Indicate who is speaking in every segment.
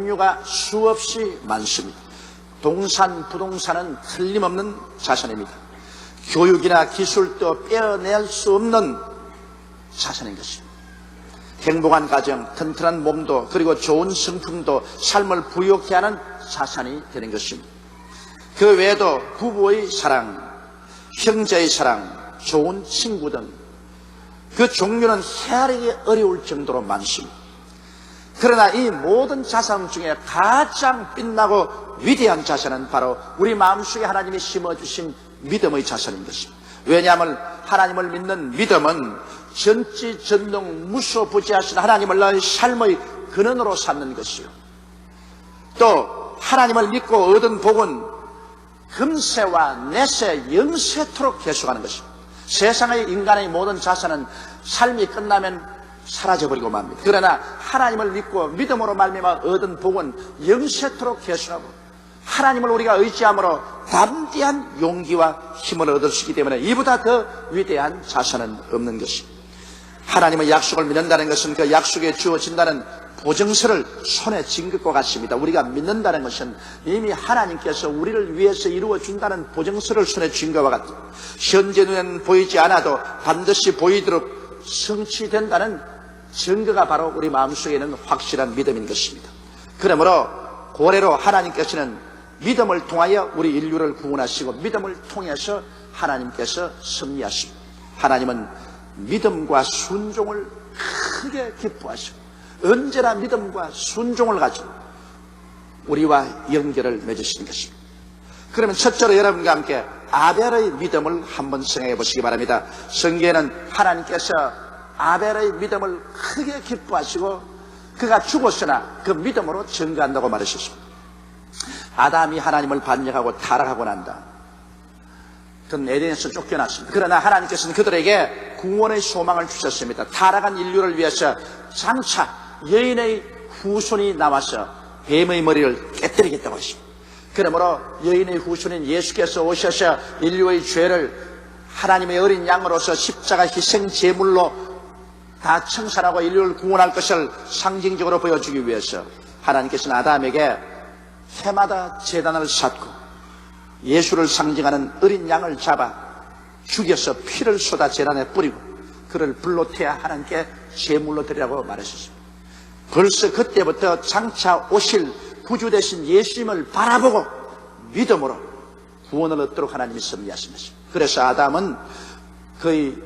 Speaker 1: 종류가 수없이 많습니다. 동산, 부동산은 틀림없는 자산입니다. 교육이나 기술도 빼어낼 수 없는 자산인 것입니다. 행복한 가정, 튼튼한 몸도, 그리고 좋은 성품도 삶을 부유하게 하는 자산이 되는 것입니다. 그 외에도 부부의 사랑, 형제의 사랑, 좋은 친구 등 그 종류는 헤아리기 어려울 정도로 많습니다. 그러나 이 모든 자산 중에 가장 빛나고 위대한 자산은 바로 우리 마음속에 하나님이 심어주신 믿음의 자산인 것입니다. 왜냐하면 하나님을 믿는 믿음은 전지전능 무소부지하신 하나님을 나의 삶의 근원으로 삼는 것이요, 또 하나님을 믿고 얻은 복은 금세와 내세 영세토록 계속하는 것입니다. 세상의 인간의 모든 자산은 삶이 끝나면 사라져버리고 맙니다. 그러나 하나님을 믿고 믿음으로 말미암아 얻은 복은 영세토록 계속하고, 하나님을 우리가 의지함으로 담대한 용기와 힘을 얻을 수 있기 때문에 이보다 더 위대한 자산은 없는 것입니다. 하나님의 약속을 믿는다는 것은 그 약속에 주어진다는 보증서를 손에 쥔 것과 같습니다. 우리가 믿는다는 것은 이미 하나님께서 우리를 위해서 이루어준다는 보증서를 손에 쥔 것과 같아요. 현재 눈에는 보이지 않아도 반드시 보이도록 성취된다는 증거가 바로 우리 마음속에 있는 확실한 믿음인 것입니다. 그러므로 고래로 하나님께서는 믿음을 통하여 우리 인류를 구원하시고 믿음을 통해서 하나님께서 승리하십니다. 하나님은 믿음과 순종을 크게 기뻐하시고 언제나 믿음과 순종을 가지고 우리와 연결을 맺으시는 것입니다. 그러면 첫째로 여러분과 함께 아벨의 믿음을 한번 생각해 보시기 바랍니다. 성경에는 하나님께서 아벨의 믿음을 크게 기뻐하시고 그가 죽었으나 그 믿음으로 증거한다고 말하셨습니다. 아담이 하나님을 반역하고 타락하고 난다. 그는 에덴에서 쫓겨났습니다. 그러나 하나님께서는 그들에게 구원의 소망을 주셨습니다. 타락한 인류를 위해서 장차 여인의 후손이 나와서 뱀의 머리를 깨뜨리겠다고 했습니다. 그러므로 여인의 후손인 예수께서 오셔서 인류의 죄를 하나님의 어린 양으로서 십자가 희생 제물로 다 청산하고 인류를 구원할 것을 상징적으로 보여주기 위해서 하나님께서는 아담에게 해마다 제단을 쌓고 예수를 상징하는 어린 양을 잡아 죽여서 피를 쏟아 제단에 뿌리고 그를 불로 태워 하나님께 제물로 드리라고 말하셨습니다. 벌써 그때부터 장차 오실 구주 되신 예수님을 바라보고 믿음으로 구원을 얻도록 하나님이 섭리하신 것입니다. 그래서 아담은 그의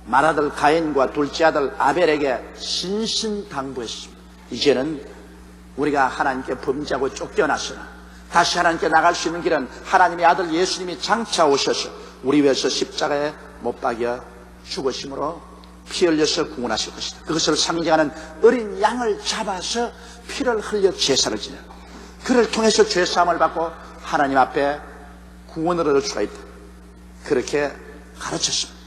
Speaker 1: 맏아들 가인과 둘째 아들 아벨에게 신신당부했습니다. 이제는 우리가 하나님께 범죄하고 쫓겨났으나 다시 하나님께 나갈 수 있는 길은 하나님의 아들 예수님이 장차 오셔서 우리 위해서 십자가에 못 박여 죽으심으로 피 흘려서 구원하실 것이다. 그것을 상징하는 어린 양을 잡아서 피를 흘려 제사를 지내고 그를 통해서 죄사함을 받고 하나님 앞에 구원을 얻을 수가 있다. 그렇게 가르쳤습니다.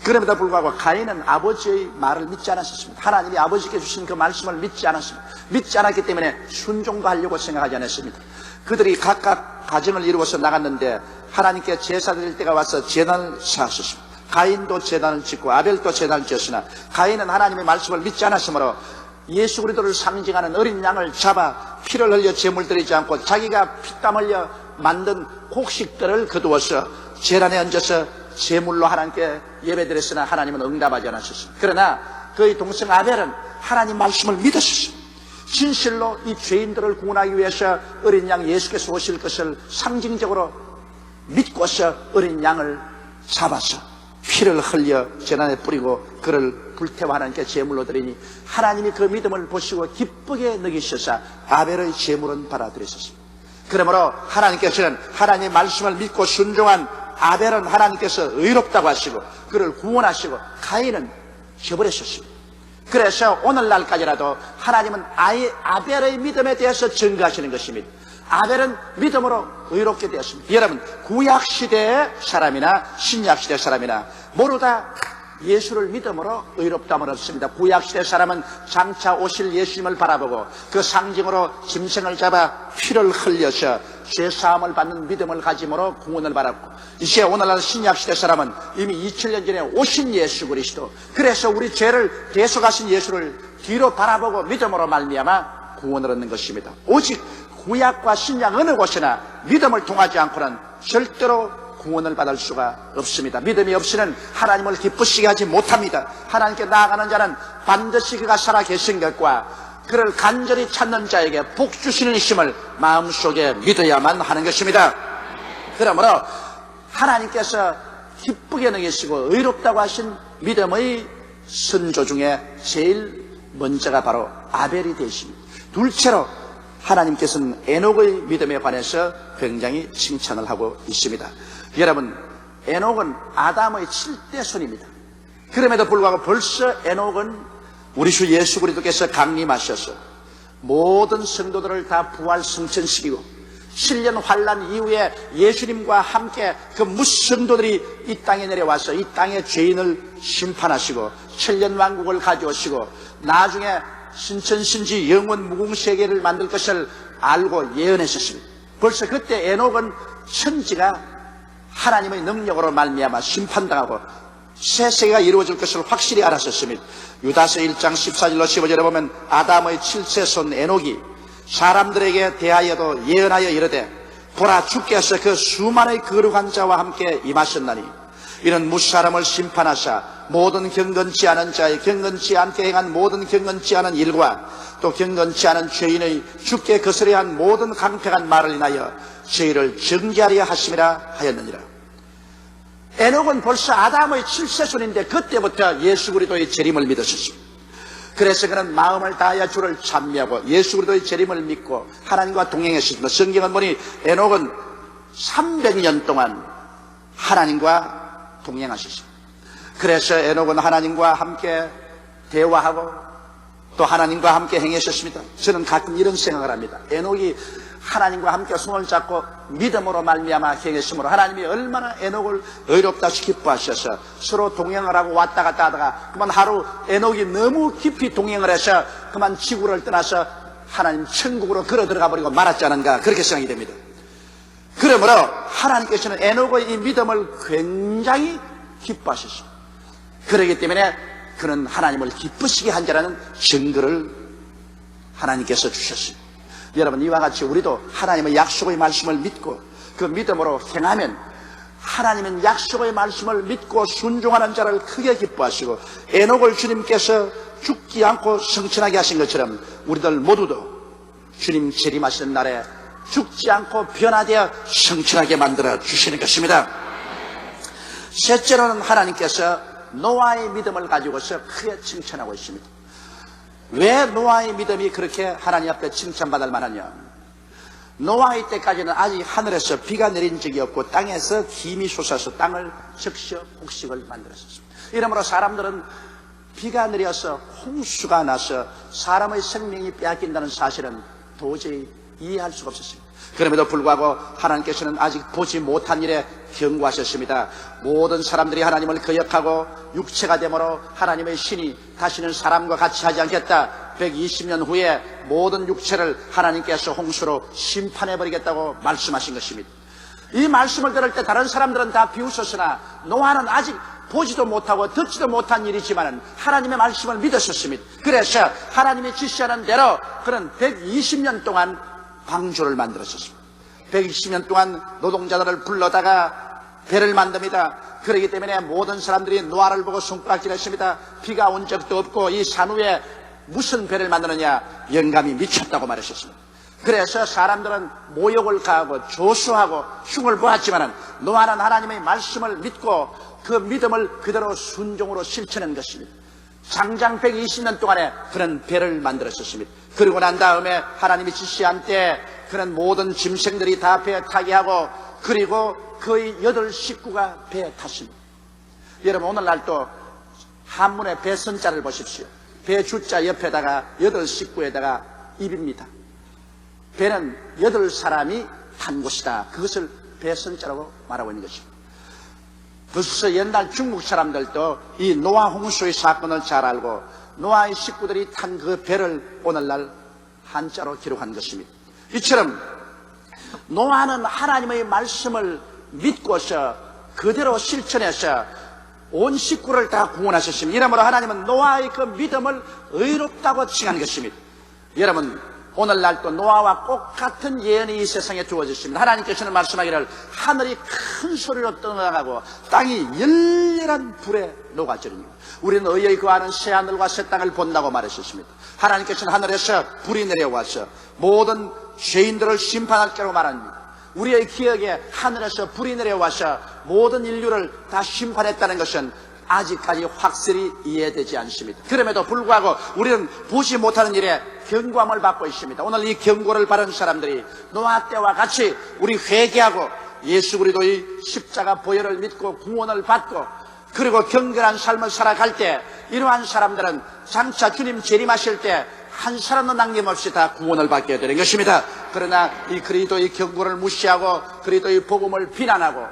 Speaker 1: 그럼에도 불구하고 가인은 아버지의 말을 믿지 않았습니다. 하나님이 아버지께 주신 그 말씀을 믿지 않았습니다. 믿지 않았기 때문에 순종도 하려고 생각하지 않았습니다. 그들이 각각 가정을 이루어서 나갔는데 하나님께 제사 드릴 때가 와서 제단을 쌓았습니다. 가인도 제단을 짓고 아벨도 제단을 지었으나 가인은 하나님의 말씀을 믿지 않았으므로 예수 그리스도를 상징하는 어린 양을 잡아 피를 흘려 제물 드리지 않고 자기가 피땀 흘려 만든 곡식들을 거두어서 제단에 얹어서 제물로 하나님께 예배드렸으나 하나님은 응답하지 않으셨습니다. 그러나 그의 동생 아벨은 하나님 말씀을 믿었습니다. 진실로 이 죄인들을 구원하기 위해서 어린 양 예수께서 오실 것을 상징적으로 믿고서 어린 양을 잡아서 피를 흘려 제단에 뿌리고 그를 불태워 하나님께 제물로 드리니 하나님이 그 믿음을 보시고 기쁘게 느끼셔서 아벨의 제물은 받아들이셨습니다. 그러므로 하나님께서는 하나님의 말씀을 믿고 순종한 아벨은 하나님께서 의롭다고 하시고 그를 구원하시고 가인은 저버리셨습니다. 그래서 오늘날까지라도 하나님은 아벨의 믿음에 대해서 증거하시는 것입니다. 아벨은 믿음으로 의롭게 되었습니다. 여러분, 구약시대의 사람이나 신약시대의 사람이나 모두 다 예수를 믿음으로 의롭다함을 얻습니다. 구약시대 사람은 장차 오실 예수님을 바라보고 그 상징으로 짐승을 잡아 피를 흘려서 죄사함을 받는 믿음을 가짐으로 구원을 받았고, 이제 오늘날 신약시대 사람은 이미 2000년 전에 오신 예수 그리스도, 그래서 우리 죄를 대속하신 예수를 뒤로 바라보고 믿음으로 말미암아 구원을 얻는 것입니다. 오직 구약과 신약 어느 곳이나 믿음을 통하지 않고는 절대로 구원을 받을 수가 없습니다. 믿음이 없이는 하나님을 기쁘시게 하지 못합니다. 하나님께 나아가는 자는 반드시 그가 살아계신 것과 그를 간절히 찾는 자에게 복 주시는 이심을 마음속에 믿어야만 하는 것입니다. 그러므로 하나님께서 기쁘게 여기시고 의롭다고 하신 믿음의 선조 중에 제일 먼저가 바로 아벨이 되십니다. 둘째로 하나님께서는 에녹의 믿음에 관해서 굉장히 칭찬을 하고 있습니다. 여러분, 에녹은 아담의 7대 손입니다. 그럼에도 불구하고 벌써 에녹은 우리 주 예수 그리스도께서 강림하셔서 모든 성도들을 다 부활 승천시키고 7년 환란 이후에 예수님과 함께 그 무성도들이 이 땅에 내려와서 이 땅의 죄인을 심판하시고 7년 왕국을 가져오시고 나중에 신천신지 영원 무궁세계를 만들 것을 알고 예언했었습니다. 벌써 그때 에녹은 천지가 하나님의 능력으로 말미암아 심판당하고 새 세계가 이루어질 것을 확실히 알았었습니다. 유다서 1장 14절로 15절에 보면 아담의 7세 손 에녹이 사람들에게 대하여도 예언하여 이르되 보라 주께서 그 수많은 거룩한 자와 함께 임하셨나니 이는 무사람을 심판하사 모든 경건치 않은 자의 경건치 않게 행한 모든 경건치 않은 일과 또 경건치 않은 죄인의 주께 거스려 한 모든 강팩한 말을 인하여 죄를 정죄하려 하심이라 하였느니라. 에녹은 벌써 아담의 7세 손인데 그때부터 예수 그리스도의 재림을 믿었습니다. 그래서 그는 마음을 다하여 주를 찬미하고 예수 그리스도의 재림을 믿고 하나님과 동행했습니다. 성경은 보니 에녹은 300년 동안 하나님과 동행하셨습니다. 그래서 에녹은 하나님과 함께 대화하고 또 하나님과 함께 행하셨습니다. 저는 가끔 이런 생각을 합니다. 에녹이 하나님과 함께 손을 잡고 믿음으로 말미암아 행했으므로 하나님이 얼마나 에녹을 의롭다시 기뻐하셔서 서로 동행을 하고 왔다 갔다 하다가 그만 하루 에녹이 너무 깊이 동행을 해서 그만 지구를 떠나서 하나님 천국으로 걸어 들어가 버리고 말았지 않은가 그렇게 생각이 됩니다. 그러므로 하나님께서는 에녹의 이 믿음을 굉장히 기뻐하셨습니다. 그렇기 때문에 그는 하나님을 기쁘시게 한 자라는 증거를 하나님께서 주셨습니다. 여러분, 이와 같이 우리도 하나님의 약속의 말씀을 믿고 그 믿음으로 행하면 하나님은 약속의 말씀을 믿고 순종하는 자를 크게 기뻐하시고 에녹을 주님께서 죽지 않고 성천하게 하신 것처럼 우리들 모두도 주님 재림하시는 날에 죽지 않고 변화되어 성천하게 만들어 주시는 것입니다. 셋째로는 하나님께서 노아의 믿음을 가지고서 크게 칭찬하고 있습니다. 왜 노아의 믿음이 그렇게 하나님 앞에 칭찬받을 만하냐? 노아의 때까지는 아직 하늘에서 비가 내린 적이 없고 땅에서 김이 솟아서 땅을 적셔 곡식을 만들었습니다. 이러므로 사람들은 비가 내려서 홍수가 나서 사람의 생명이 빼앗긴다는 사실은 도저히 이해할 수가 없었습니다. 그럼에도 불구하고 하나님께서는 아직 보지 못한 일에 경고하셨습니다. 모든 사람들이 하나님을 거역하고 육체가 되므로 하나님의 신이 다시는 사람과 같이 하지 않겠다. 120년 후에 모든 육체를 하나님께서 홍수로 심판해버리겠다고 말씀하신 것입니다. 이 말씀을 들을 때 다른 사람들은 다 비웃었으나 노아는 아직 보지도 못하고 듣지도 못한 일이지만 하나님의 말씀을 믿었었습니다. 그래서 하나님이 지시하는 대로 그는 120년 동안 방주를 만들었습니다. 120년 동안 노동자들을 불러다가 배를 만듭니다. 그렇기 때문에 모든 사람들이 노아를 보고 손가락질했습니다. 비가 온 적도 없고 이 산 위에 무슨 배를 만드느냐, 영감이 미쳤다고 말하셨습니다. 그래서 사람들은 모욕을 가하고 조수하고 흉을 보았지만 노아는 하나님의 말씀을 믿고 그 믿음을 그대로 순종으로 실천한 것입니다. 장장 120년 동안에 그는 배를 만들었습니다. 그리고 난 다음에 하나님이 지시한 때 그는 모든 짐승들이 다 배에 타게 하고 그리고 거의 8 식구가 배에 탔습니다. 여러분, 오늘날도 한문의 배 선자를 보십시오. 배 주자 옆에다가 8 식구에다가 입입니다. 배는 8사람이 탄 곳이다. 그것을 배 선자라고 말하고 있는 것입니다. 벌써 옛날 중국 사람들도 이 노아 홍수의 사건을 잘 알고 노아의 식구들이 탄 그 배를 오늘날 한자로 기록한 것입니다. 이처럼 노아는 하나님의 말씀을 믿고서 그대로 실천해서 온 식구를 다 구원하셨습니다. 이러므로 하나님은 노아의 그 믿음을 의롭다고 칭한 것입니다. 여러분, 오늘날 또 노아와 똑같은 예언이 이 세상에 주어졌습니다. 하나님께서는 말씀하기를 하늘이 큰 소리로 떠나가고 땅이 열렬한 불에 녹아지리니 우리는 의의 거하는 새하늘과 새 땅을 본다고 말하셨습니다. 하나님께서는 하늘에서 불이 내려와서 모든 죄인들을 심판할 거라고 말합니다. 우리의 기억에 하늘에서 불이 내려와서 모든 인류를 다 심판했다는 것은 아직까지 확실히 이해되지 않습니다. 그럼에도 불구하고 우리는 보지 못하는 일에 경고함을 받고 있습니다. 오늘 이 경고를 받은 사람들이 노아 때와 같이 우리 회개하고 예수 그리스도의 십자가 보혈을 믿고 구원을 받고 그리고 경건한 삶을 살아갈 때 이러한 사람들은 장차 주님 재림하실 때 한 사람도 남김없이 다 구원을 받게 되는 것입니다. 그러나 이 그리스도의 경고를 무시하고 그리스도의 복음을 비난하고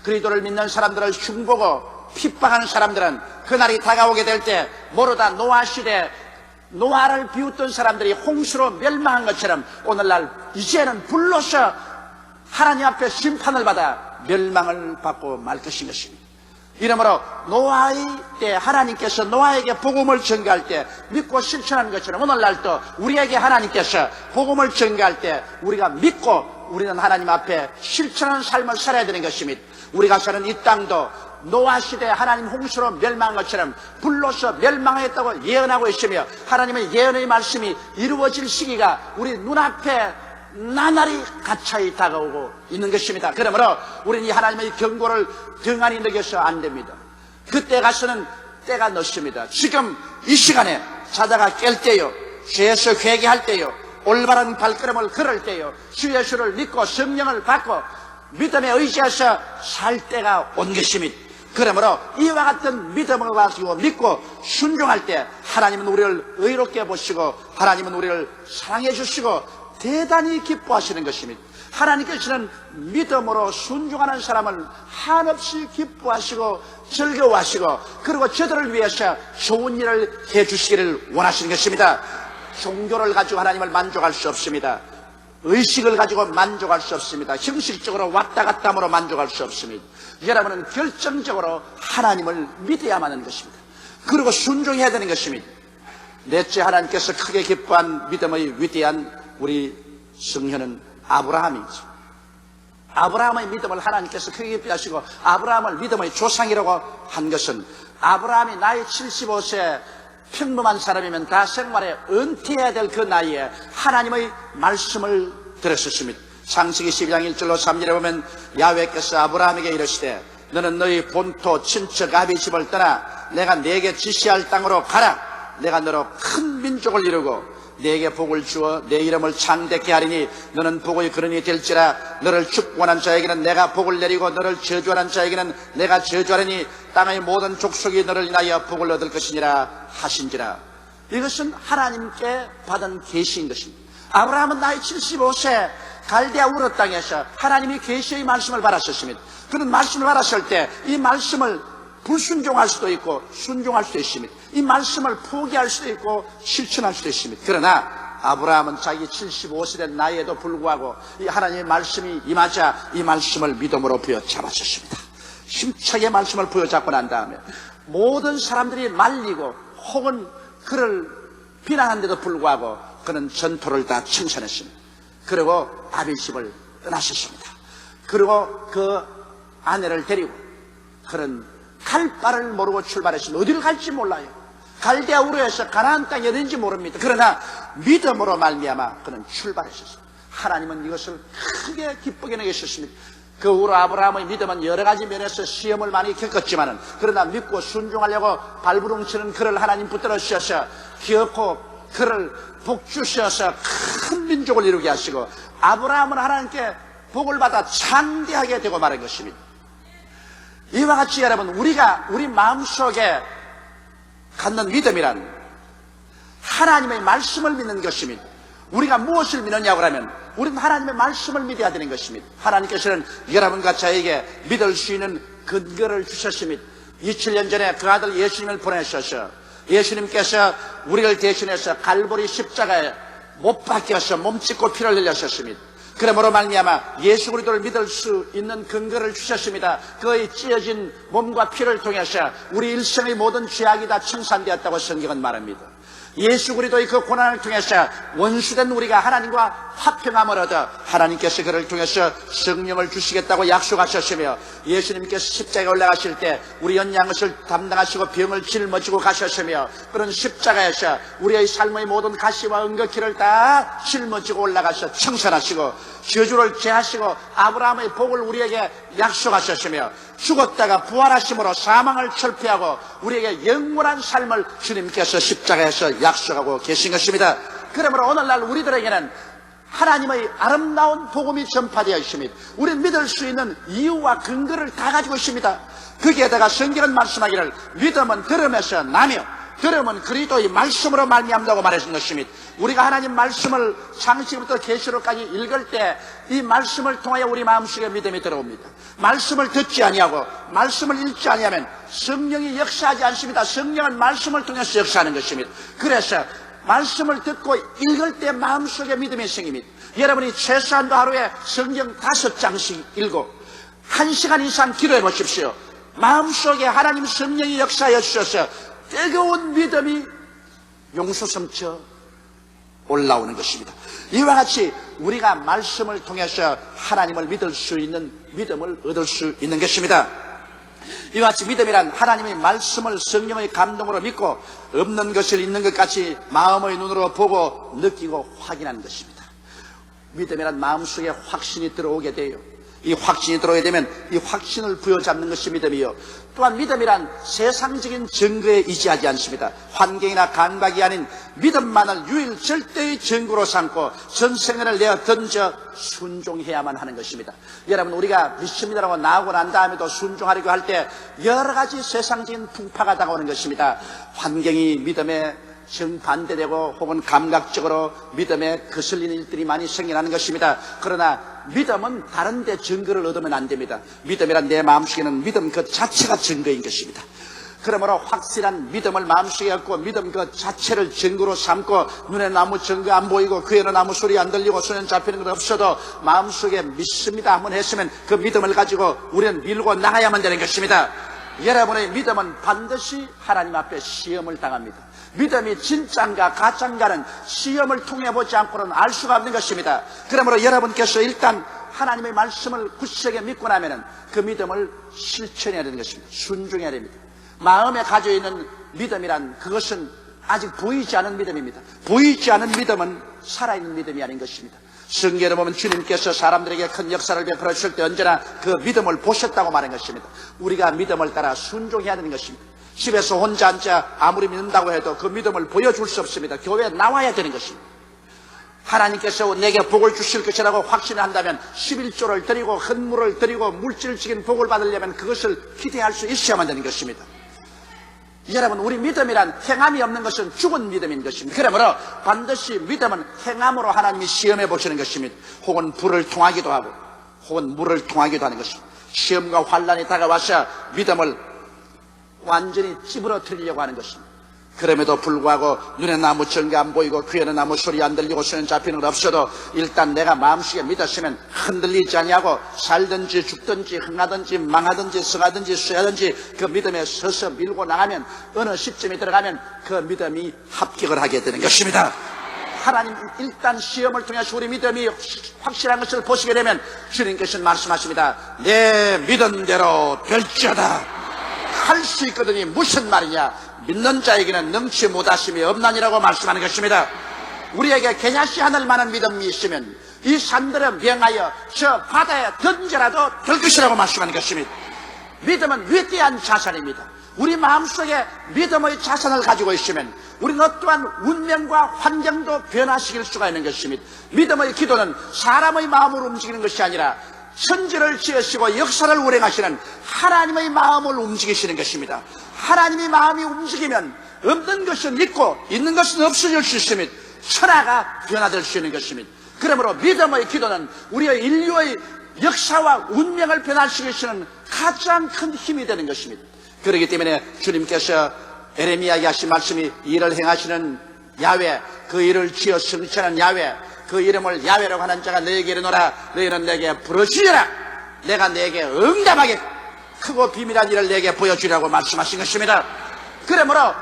Speaker 1: 그리스도를 믿는 사람들을 흉보고 핍박하는 사람들은 그날이 다가오게 될 때 모르다 노아 시대 노아를 비웃던 사람들이 홍수로 멸망한 것처럼 오늘날 이제는 불로서 하나님 앞에 심판을 받아 멸망을 받고 말 것인 것입니다. 이러므로 노아의 때 하나님께서 노아에게 복음을 전가할 때 믿고 실천하는 것처럼 오늘날도 우리에게 하나님께서 복음을 전가할 때 우리가 믿고 우리는 하나님 앞에 실천하는 삶을 살아야 되는 것입니다. 우리가 사는 이 땅도 노아 시대 하나님 홍수로 멸망한 것처럼 불로서 멸망하겠다고 예언하고 있으며 하나님의 예언의 말씀이 이루어질 시기가 우리 눈앞에 나날이 가차히 다가오고 있는 것입니다. 그러므로 우리는 이 하나님의 경고를 등한히 느껴서 안 됩니다. 그때 가서는 때가 늦습니다. 지금 이 시간에 자다가 깰 때요, 죄에서 회개할 때요, 올바른 발걸음을 걸을 때요, 주 예수를 믿고 성령을 받고 믿음에 의지해서 살 때가 온 것입니다. 그러므로 이와 같은 믿음을 가지고 믿고 순종할 때 하나님은 우리를 의롭게 보시고 하나님은 우리를 사랑해 주시고 대단히 기뻐하시는 것입니다. 하나님께서는 믿음으로 순종하는 사람을 한없이 기뻐하시고 즐거워하시고 그리고 저들을 위해서 좋은 일을 해주시기를 원하시는 것입니다. 종교를 가지고 하나님을 만족할 수 없습니다. 의식을 가지고 만족할 수 없습니다. 형식적으로 왔다 갔다 함으로 만족할 수 없습니다. 여러분은 결정적으로 하나님을 믿어야만 하는 것입니다. 그리고 순종해야 되는 것입니다. 넷째, 하나님께서 크게 기뻐한 믿음의 위대한 우리 성현은 아브라함이죠. 아브라함의 믿음을 하나님께서 크게 기뻐하시고 아브라함을 믿음의 조상이라고 한 것은 아브라함이 나이 75세 평범한 사람이면 다 생활에 은퇴해야 될 그 나이에 하나님의 말씀을 들었었습니다. 창세기 12장 1절로 3절에 보면 야훼께서 아브라함에게 이르시되 너는 너희 본토 친척 아비 집을 떠나 내가 네게 지시할 땅으로 가라. 내가 너로 큰 민족을 이루고 네게 복을 주어 내 이름을 창대케 하리니 너는 복의 근원이 될지라. 너를 축원한 자에게는 내가 복을 내리고 너를 저주하는 자에게는 내가 저주하리니 땅의 모든 족속이 너를 인하여 복을 얻을 것이니라 하신지라. 이것은 하나님께 받은 계시인 것입니다. 아브라함은 나이 75세 갈대아 우르 땅에서 하나님이 계시의 말씀을 받았었습니다. 그는 말씀을 받았을 때 이 말씀을 불순종할 수도 있고 순종할 수도 있습니다. 이 말씀을 포기할 수도 있고 실천할 수도 있습니다. 그러나 아브라함은 자기 75세 된 나이에도 불구하고 이 하나님의 말씀이 임하자 이 말씀을 믿음으로 부여잡았었습니다. 힘차게 말씀을 부여잡고 난 다음에 모든 사람들이 말리고 혹은 그를 비난한데도 불구하고 그는 전토를 다 청산했습니다. 그리고 아비 집을 떠나셨습니다. 그리고 그 아내를 데리고 그는 갈 바를 모르고 출발했습니다. 어디를 갈지 몰라요. 갈대아 우르에서 가나안 땅이 어딘지 모릅니다. 그러나 믿음으로 말미암아 그는 출발했었습니다. 하나님은 이것을 크게 기쁘게 여기셨습니다. 그 후로 아브라함의 믿음은 여러 가지 면에서 시험을 많이 겪었지만은 그러나 믿고 순종하려고 발부둥치는 그를 하나님 붙들어 주셔서 기어코 그를 복 주셔서 큰 민족을 이루게 하시고 아브라함은 하나님께 복을 받아 창대하게 되고 말한 것입니다. 이와 같이 여러분 우리가 우리 마음속에 갖는 믿음이란 하나님의 말씀을 믿는 것입니다. 우리가 무엇을 믿느냐고 하면 우리는 하나님의 말씀을 믿어야 되는 것입니다. 하나님께서는 여러분과 저에게 믿을 수 있는 근거를 주셨습니다. 2000년 전에 그 아들 예수님을 보내셔서 예수님께서 우리를 대신해서 갈보리 십자가에 못 박혀서 몸짓고 피를 흘리셨습니다. 그러므로 말미암아 예수 그리스도를 믿을 수 있는 근거를 주셨습니다. 그의 찢어진 몸과 피를 통해서 우리 일생의 모든 죄악이 다 청산되었다고 성경은 말합니다. 예수 그리스도의 그 고난을 통해서 원수된 우리가 하나님과 화평함을 얻어 하나님께서 그를 통해서 성령을 주시겠다고 약속하셨으며, 예수님께서 십자가에 올라가실 때 우리 연약한 것을 담당하시고 병을 짊어지고 가셨으며, 그런 십자가에서 우리의 삶의 모든 가시와 은거키를 다 짊어지고 올라가서 청산하시고 저주를 제하시고 아브라함의 복을 우리에게 약속하셨으며, 죽었다가 부활하심으로 사망을 철폐하고 우리에게 영원한 삶을 주님께서 십자가에서 약속하고 계신 것입니다. 그러므로 오늘날 우리들에게는 하나님의 아름다운 복음이 전파되어 있습니다. 우리는 믿을 수 있는 이유와 근거를 다 가지고 있습니다. 거기에다가 성경은 말씀하기를 믿음은 들음에서 나며 들음은 그리스도의 말씀으로 말미암다고 말하신 것입니다. 우리가 하나님 말씀을 창세기부터 계시록까지 읽을 때 이 말씀을 통하여 우리 마음속에 믿음이 들어옵니다. 말씀을 듣지 아니하고 말씀을 읽지 아니하면 성령이 역사하지 않습니다. 성령은 말씀을 통해서 역사하는 것입니다. 그래서 말씀을 듣고 읽을 때 마음속에 믿음이 생깁니다. 여러분이 최소한도 하루에 성경 5장씩 읽고 1시간 이상 기도해 보십시오. 마음속에 하나님 성령이 역사하여 주셔서 뜨거운 믿음이 용솟음쳐 올라오는 것입니다. 이와 같이 우리가 말씀을 통해서 하나님을 믿을 수 있는 믿음을 얻을 수 있는 것입니다. 이와 같이 믿음이란 하나님의 말씀을 성령의 감동으로 믿고 없는 것을 있는 것 같이 마음의 눈으로 보고 느끼고 확인하는 것입니다. 믿음이란 마음속에 확신이 들어오게 돼요. 이 확신이 들어오게 되면 이 확신을 부여잡는 것이 믿음이요, 또한 믿음이란 세상적인 증거에 의지하지 않습니다. 환경이나 감각이 아닌 믿음만을 유일 절대의 증거로 삼고 전생을 내어 던져 순종해야만 하는 것입니다. 여러분, 우리가 믿습니다라고 나오고 난 다음에도 순종하려고 할 때 여러 가지 세상적인 풍파가 다가오는 것입니다. 환경이 믿음에 정반대되고 혹은 감각적으로 믿음에 거슬리는 일들이 많이 생겨나는 것입니다. 그러나 믿음은 다른 데 증거를 얻으면 안 됩니다. 믿음이란 내 마음속에는 믿음 그 자체가 증거인 것입니다. 그러므로 확실한 믿음을 마음속에 갖고 믿음 그 자체를 증거로 삼고 눈에 아무 증거 안 보이고 귀에는 아무 소리 안 들리고 손에 잡히는 것 없어도 마음속에 믿습니다 한번 했으면 그 믿음을 가지고 우리는 밀고 나가야만 되는 것입니다. 여러분의 믿음은 반드시 하나님 앞에 시험을 당합니다. 믿음이 진짜인가 가짜인가는 시험을 통해 보지 않고는 알 수가 없는 것입니다. 그러므로 여러분께서 일단 하나님의 말씀을 굳세게 믿고 나면은 그 믿음을 실천해야 되는 것입니다. 순종해야 됩니다. 마음에 가지고 있는 믿음이란 그것은 아직 보이지 않은 믿음입니다. 보이지 않은 믿음은 살아있는 믿음이 아닌 것입니다. 성경에 보면 주님께서 사람들에게 큰 역사를 베풀어 주실 때 언제나 그 믿음을 보셨다고 말한 것입니다. 우리가 믿음을 따라 순종해야 되는 것입니다. 집에서 혼자 앉아 아무리 믿는다고 해도 그 믿음을 보여줄 수 없습니다. 교회에 나와야 되는 것입니다. 하나님께서 내게 복을 주실 것이라고 확신을 한다면 11조를 드리고 헌물을 드리고 물질적인 복을 받으려면 그것을 기대할 수 있어야만 되는 것입니다. 여러분, 우리 믿음이란 행함이 없는 것은 죽은 믿음인 것입니다. 그러므로 반드시 믿음은 행함으로 하나님이 시험해 보시는 것입니다. 혹은 불을 통하기도 하고 혹은 물을 통하기도 하는 것입니다. 시험과 환난이 다가와서 믿음을 완전히 찌부러뜨리려고 하는 것입니다. 그럼에도 불구하고 눈에는 아무 증거 안 보이고 귀에는 아무 소리 안 들리고 손에 잡히는 것 없어도 일단 내가 마음속에 믿었으면 흔들리지 아니하고 살든지 죽든지 흥하든지 망하든지 성하든지 쇠하든지 그 믿음에 서서 밀고 나가면 어느 시점에 들어가면 그 믿음이 합격을 하게 되는 것입니다. 하나님 일단 시험을 통해서 우리 믿음이 확실한 것을 보시게 되면 주님께서는 말씀하십니다. 내 믿은 대로 될지어다. 할 수 있거든이 무슨 말이냐? 믿는 자에게는 넘치 못하심이 없나니라고 말씀하는 것입니다. 우리에게 개냐시 하늘 만한 믿음이 있으면 이 산들을 명하여 저 바다에 던져라도 될 것이라고 말씀하는 것입니다. 믿음은 위대한 자산입니다. 우리 마음속에 믿음의 자산을 가지고 있으면 우리는 어떠한 운명과 환경도 변화시킬 수가 있는 것입니다. 믿음의 기도는 사람의 마음으로 움직이는 것이 아니라 천지를 지으시고 역사를 운행하시는 하나님의 마음을 움직이시는 것입니다. 하나님의 마음이 움직이면 없는 것은 있고 있는 것은 없어질 수 있습니다. 천하가 변화될 수 있는 것입니다. 그러므로 믿음의 기도는 우리의 인류의 역사와 운명을 변화시키시는 가장 큰 힘이 되는 것입니다. 그렇기 때문에 주님께서 에레미야에게 하신 말씀이 일을 행하시는 야훼, 그 일을 지어 성취하는 야훼, 그 이름을 야훼라고 하는 자가 너에게 이르노라. 너희는 내게 부르시리라. 내가 내게 응답하게 크고 비밀한 일을 내게 보여주리라고 말씀하신 것입니다. 그러므로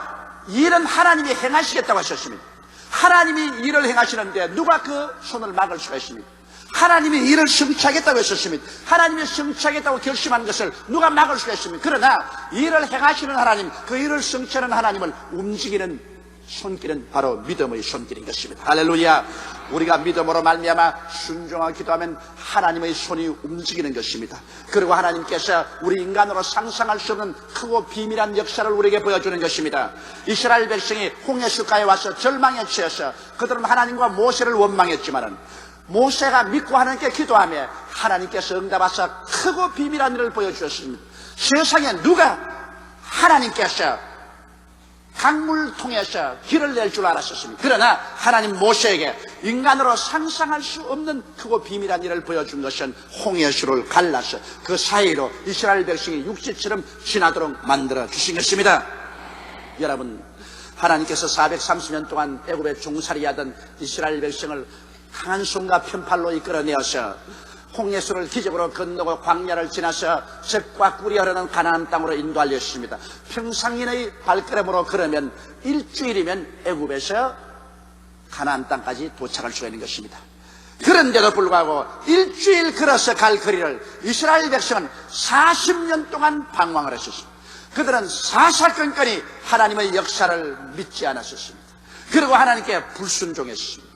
Speaker 1: 일은 하나님이 행하시겠다고 하셨습니다. 하나님이 일을 행하시는데 누가 그 손을 막을 수가 있습니까? 하나님이 일을 성취하겠다고 했었습니다. 하나님이 성취하겠다고 결심한 것을 누가 막을 수가 있습니까? 그러나 일을 행하시는 하나님, 그 일을 성취하는 하나님을 움직이는 손길은 바로 믿음의 손길인 것입니다. 할렐루야. 우리가 믿음으로 말미암아 순종하고 기도하면 하나님의 손이 움직이는 것입니다. 그리고 하나님께서 우리 인간으로 상상할 수 없는 크고 비밀한 역사를 우리에게 보여주는 것입니다. 이스라엘 백성이 홍해수가에 와서 절망에 처해서 그들은 하나님과 모세를 원망했지만은 모세가 믿고 하나님께 기도하며 하나님께서 응답하사 크고 비밀한 일을 보여주셨습니다. 세상에 누가 하나님께서 강물 통해서 길을 낼 줄 알았었습니다. 그러나 하나님 모세에게 인간으로 상상할 수 없는 크고 비밀한 일을 보여준 것은 홍해수를 갈라서 그 사이로 이스라엘 백성이 육지처럼 지나도록 만들어 주신 것입니다. 여러분, 하나님께서 430년 동안 애굽에 종살이하던 이스라엘 백성을 강한 손과 편팔로 이끌어내어서 홍해수를 기적으로 건너고 광야를 지나서 젖과 꿀이 흐르는 가나안 땅으로 인도하였습니다. 평상인의 발걸음으로 걸으면 일주일이면 애굽에서 가나안 땅까지 도착할 수가 있는 것입니다. 그런데도 불구하고 일주일 걸어서 갈 거리를 이스라엘 백성은 40년 동안 방황을 했었습니다. 그들은 사사건건이 하나님의 역사를 믿지 않았었습니다. 그리고 하나님께 불순종했습니다.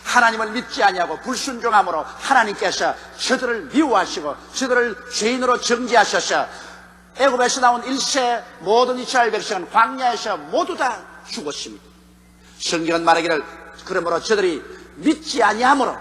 Speaker 1: 하나님을 믿지 아니하고 불순종함으로 하나님께서 저들을 미워하시고 저들을 죄인으로 정죄하셔서 애굽에서 나온 일세 모든 이스라엘 백성은 광야에서 모두 다 죽었습니다. 성경은 말하기를 그러므로 저들이 믿지 아니함으로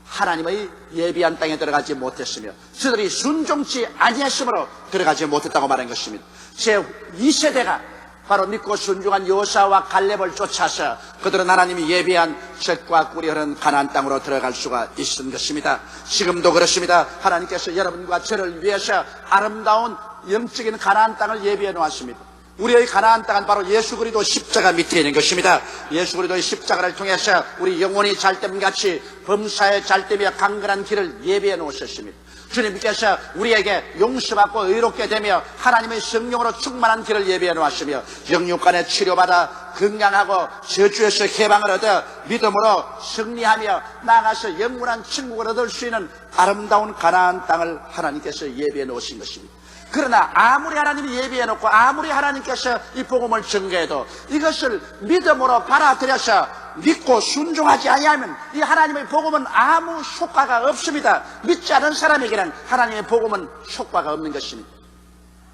Speaker 1: 하나님의 예비한 땅에 들어가지 못했으며 저들이 순종치 아니했으므로 들어가지 못했다고 말한 것입니다. 제 2세대가 바로 믿고 순종한 여호수아와 갈렙을 쫓아서 그들은 하나님이 예비한 젖과 꿀이 흐르는 가나안 땅으로 들어갈 수가 있는 것입니다. 지금도 그렇습니다. 하나님께서 여러분과 저를 위해서 아름다운 영적인 가나안 땅을 예비해 놓았습니다. 우리의 가나안 땅은 바로 예수 그리스도 십자가 밑에 있는 것입니다. 예수 그리스도의 십자가를 통해서 우리 영혼이 잘됨같이 범사에 잘되며 강건한 길을 예비해 놓으셨습니다. 주님께서 우리에게 용서받고 의롭게 되며 하나님의 성령으로 충만한 길을 예비해 놓았으며 영육간에 치료받아 건강하고 저주에서 해방을 얻어 믿음으로 승리하며 나아가서 영원한 천국을 얻을 수 있는 아름다운 가나안 땅을 하나님께서 예비해 놓으신 것입니다. 그러나 아무리 하나님이 예비해 놓고 아무리 하나님께서 이 복음을 전개해도 이것을 믿음으로 받아들여서 믿고 순종하지 아니하면 이 하나님의 복음은 아무 효과가 없습니다. 믿지 않은 사람에게는 하나님의 복음은 효과가 없는 것입니다.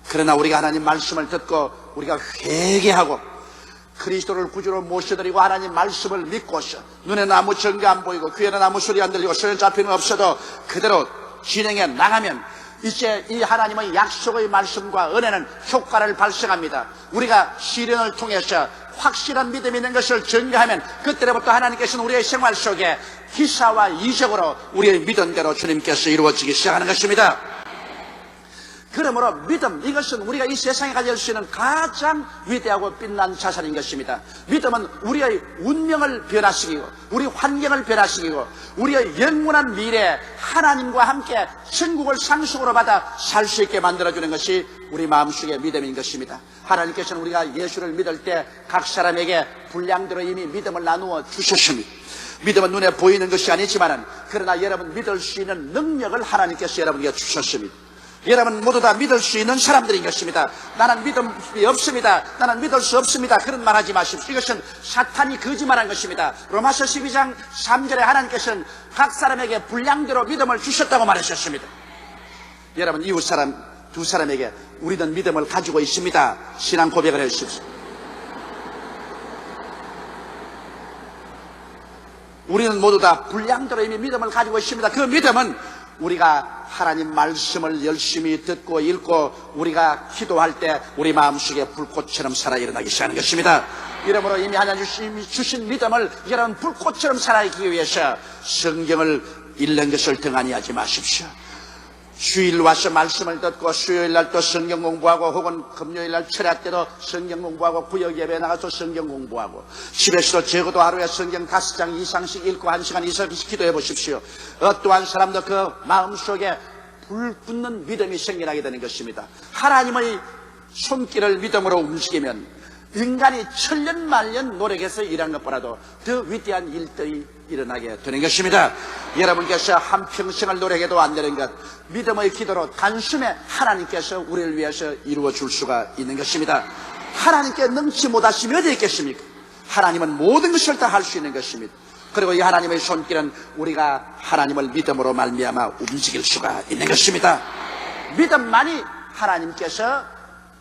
Speaker 1: 그러나 우리가 하나님 말씀을 듣고 우리가 회개하고 그리스도를 구주로 모셔드리고 하나님 말씀을 믿고서 눈에는 아무 증거 안 보이고 귀에는 아무 소리 안 들리고 손에 잡히는 없어도 그대로 진행해 나가면 이제 이 하나님의 약속의 말씀과 은혜는 효과를 발생합니다. 우리가 시련을 통해서 확실한 믿음이 있는 것을 전개하면 그때부터 하나님께서는 우리의 생활 속에 기사와 이적으로 우리의 믿음대로 주님께서 이루어지기 시작하는 것입니다. 그러므로 믿음, 이것은 우리가 이 세상에 가질 수 있는 가장 위대하고 빛난 자산인 것입니다. 믿음은 우리의 운명을 변화시키고 우리 환경을 변화시키고 우리의 영원한 미래에 하나님과 함께 천국을 상속으로 받아 살 수 있게 만들어주는 것이 우리 마음속의 믿음인 것입니다. 하나님께서는 우리가 예수를 믿을 때 각 사람에게 분량대로 이미 믿음을 나누어 주셨습니다. 믿음은 눈에 보이는 것이 아니지만 그러나 여러분 믿을 수 있는 능력을 하나님께서 여러분에게 주셨습니다. 여러분 모두 다 믿을 수 있는 사람들인 것입니다. 나는 믿음이 없습니다. 나는 믿을 수 없습니다. 그런 말 하지 마십시오. 이것은 사탄이 거짓말한 것입니다. 로마서 12장 3절에 하나님께서는 각 사람에게 분량대로 믿음을 주셨다고 말하셨습니다. 여러분 이웃 사람 두 사람에게 우리는 믿음을 가지고 있습니다. 신앙 고백을 해주십시오. 우리는 모두 다 분량대로 이미 믿음을 가지고 있습니다. 그 믿음은 우리가 하나님 말씀을 열심히 듣고 읽고 우리가 기도할 때 우리 마음속에 불꽃처럼 살아 일어나기 시작하는 것입니다. 이러므로 이미 하나님이 주신 믿음을 여러분 불꽃처럼 살아가기 위해서 성경을 읽는 것을 등한히 하지 마십시오. 주일 와서 말씀을 듣고 수요일 날 또 성경 공부하고 혹은 금요일 날 철야 때도 성경 공부하고 구역 예배 나가서 성경 공부하고 집에서도 적어도 하루에 성경 5장 이상씩 읽고 1시간 이상씩 기도해 보십시오. 어떠한 사람도 그 마음속에 불 붙는 믿음이 생겨나게 되는 것입니다. 하나님의 손길을 믿음으로 움직이면 인간이 천년 만년 노력해서 일한 것보다도 더 위대한 일들이 일어나게 되는 것입니다. 여러분께서 한평생을 노력해도 안 되는 것, 믿음의 기도로 단숨에 하나님께서 우리를 위해서 이루어 줄 수가 있는 것입니다. 하나님께 능치 못하심이 어디 있겠습니까? 하나님은 모든 것을 다 할 수 있는 것입니다. 그리고 이 하나님의 손길은 우리가 하나님을 믿음으로 말미암아 움직일 수가 있는 것입니다. 믿음만이 하나님께서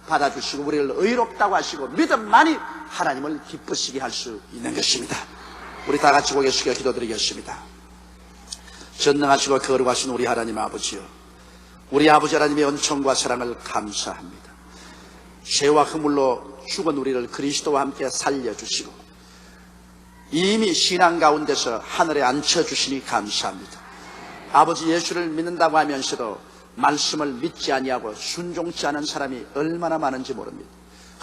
Speaker 1: 받아주시고 우리를 의롭다고 하시고, 믿음만이 하나님을 기쁘시게 할 수 있는 것입니다. 우리 다 같이 고개 숙여 기도드리겠습니다. 전능하시고 거룩하신 우리 하나님 아버지요, 우리 아버지 하나님의 은총과 사랑을 감사합니다. 죄와 허물로 죽은 우리를 그리스도와 함께 살려주시고 이미 신앙 가운데서 하늘에 앉혀주시니 감사합니다. 아버지 예수를 믿는다고 하면서도 말씀을 믿지 아니하고 순종치 않은 사람이 얼마나 많은지 모릅니다.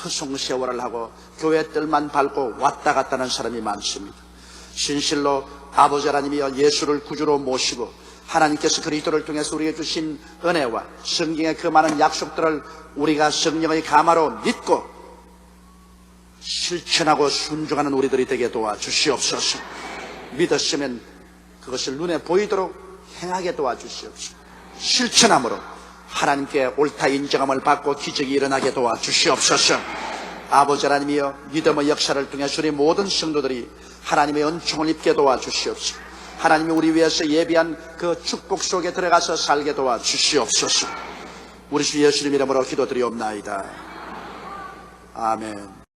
Speaker 1: 허송세월을 하고 교회 뜰만 밟고 왔다 갔다 하는 사람이 많습니다. 진실로 아버지 하나님이여 예수를 구주로 모시고 하나님께서 그리스도를 통해서 우리에게 주신 은혜와 성경의 그 많은 약속들을 우리가 성령의 감화로 믿고 실천하고 순종하는 우리들이 되게 도와주시옵소서. 믿었으면 그것을 눈에 보이도록 행하게 도와주시옵소서. 실천함으로 하나님께 옳다 인정함을 받고 기적이 일어나게 도와주시옵소서. 아버지 하나님이여 믿음의 역사를 통해서 우리 모든 성도들이 하나님의 은총을 입게 도와주시옵소서. 하나님이 우리 위해서 예비한 그 축복 속에 들어가서 살게 도와주시옵소서. 우리 주 예수님 이름으로 기도드리옵나이다. 아멘.